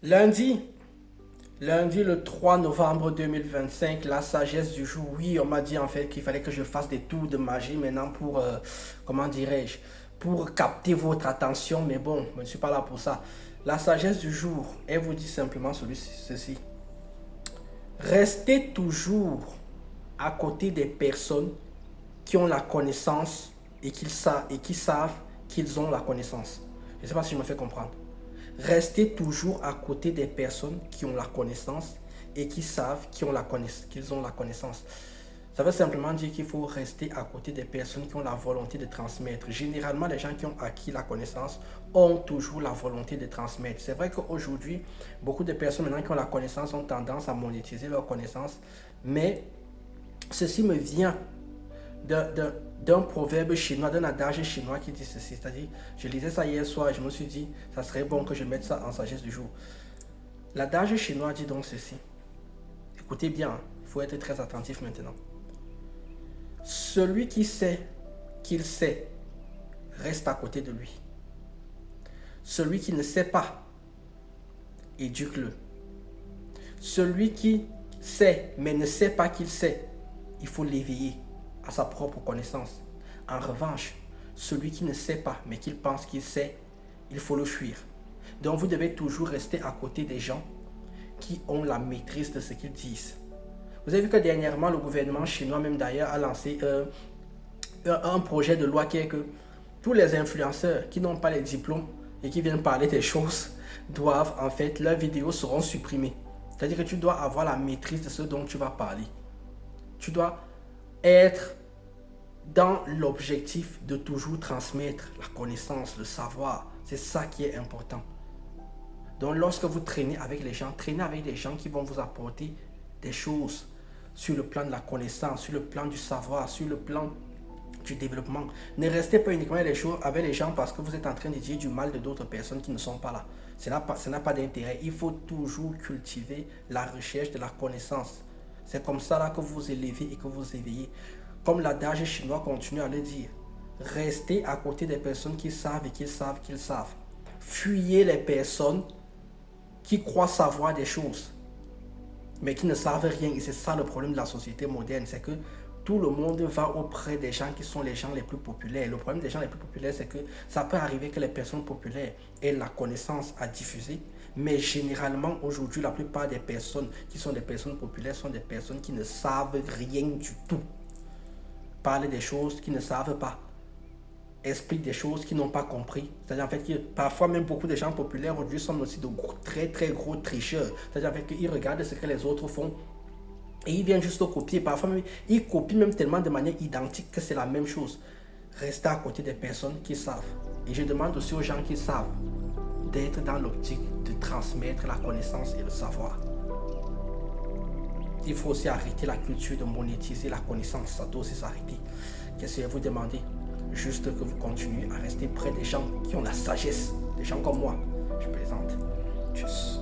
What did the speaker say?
Lundi, lundi le 3 novembre 2025, la sagesse du jour. Oui, on m'a dit en fait qu'il fallait que je fasse des tours de magie maintenant pour, comment dirais-je, pour capter votre attention. Mais bon, je ne suis pas là pour ça. La sagesse du jour, elle vous dit simplement ceci. Restez toujours à côté des personnes qui ont la connaissance et qui savent qu'ils ont la connaissance. Je ne sais pas si je me fais comprendre. Restez toujours à côté des personnes qui ont la connaissance et qui savent qu'ils ont la connaissance. Ça veut simplement dire qu'il faut rester à côté des personnes qui ont la volonté de transmettre. Généralement, les gens qui ont acquis la connaissance ont toujours la volonté de transmettre. C'est vrai qu'aujourd'hui, beaucoup de personnes maintenant qui ont la connaissance ont tendance à monétiser leur connaissance, mais ceci me vient d'un proverbe chinois, d'un adage chinois qui dit ceci. C'est-à-dire, je lisais ça hier soir et je me suis dit, ça serait bon que je mette ça en sagesse du jour. L'adage chinois dit donc ceci. Écoutez bien, il faut être très attentif maintenant. Celui qui sait qu'il sait, reste à côté de lui. Celui qui ne sait pas, éduque-le. Celui qui sait mais ne sait pas qu'il sait, il faut l'éveiller à sa propre connaissance. En revanche, celui qui ne sait pas mais qu'il pense qu'il sait, il faut le fuir. Donc vous devez toujours rester à côté des gens qui ont la maîtrise de ce qu'ils disent. Vous avez vu que dernièrement, le gouvernement chinois, même d'ailleurs, a lancé un projet de loi qui est que tous les influenceurs qui n'ont pas les diplômes et qui viennent parler des choses doivent, en fait, leurs vidéos seront supprimées. C'est-à-dire que tu dois avoir la maîtrise de ce dont tu vas parler. Tu dois être dans l'objectif de toujours transmettre la connaissance, le savoir. C'est ça qui est important. Donc lorsque vous traînez avec les gens qui vont vous apporter des choses sur le plan de la connaissance, sur le plan du savoir, sur le plan du développement. Ne restez pas uniquement avec les gens parce que vous êtes en train de dire du mal de d'autres personnes qui ne sont pas là. Ça n'a pas d'intérêt. Il faut toujours cultiver la recherche de la connaissance. C'est comme ça là que vous vous élevez et que vous éveillez. Comme l'adage chinois continue à le dire. Restez à côté des personnes qui savent et qui savent qu'ils savent. Fuyez les personnes qui croient savoir des choses, mais qui ne savent rien. Et c'est ça le problème de la société moderne, c'est que tout le monde va auprès des gens qui sont les gens les plus populaires. Le problème des gens les plus populaires, c'est que ça peut arriver que les personnes populaires aient la connaissance à diffuser, mais généralement, aujourd'hui, la plupart des personnes qui sont des personnes populaires sont des personnes qui ne savent rien du tout. Parlent des choses qu'ils ne savent pas. Expliquent des choses qu'ils n'ont pas compris. C'est-à-dire en fait que parfois même beaucoup de gens populaires aujourd'hui sont aussi de très très gros tricheurs. C'est-à-dire en fait qu'ils regardent ce que les autres font et ils viennent juste copier. Parfois même, ils copient même tellement de manière identique que c'est la même chose. Restez à côté des personnes qui savent. Et je demande aussi aux gens qui savent d'être dans l'optique de transmettre la connaissance et le savoir. Il faut aussi arrêter la culture de monétiser la connaissance. Ça doit aussi s'arrêter. Qu'est-ce que je vais vous demander? Juste que vous continuez à rester près des gens qui ont la sagesse. Des gens comme moi. Je plaisante. Tchuss.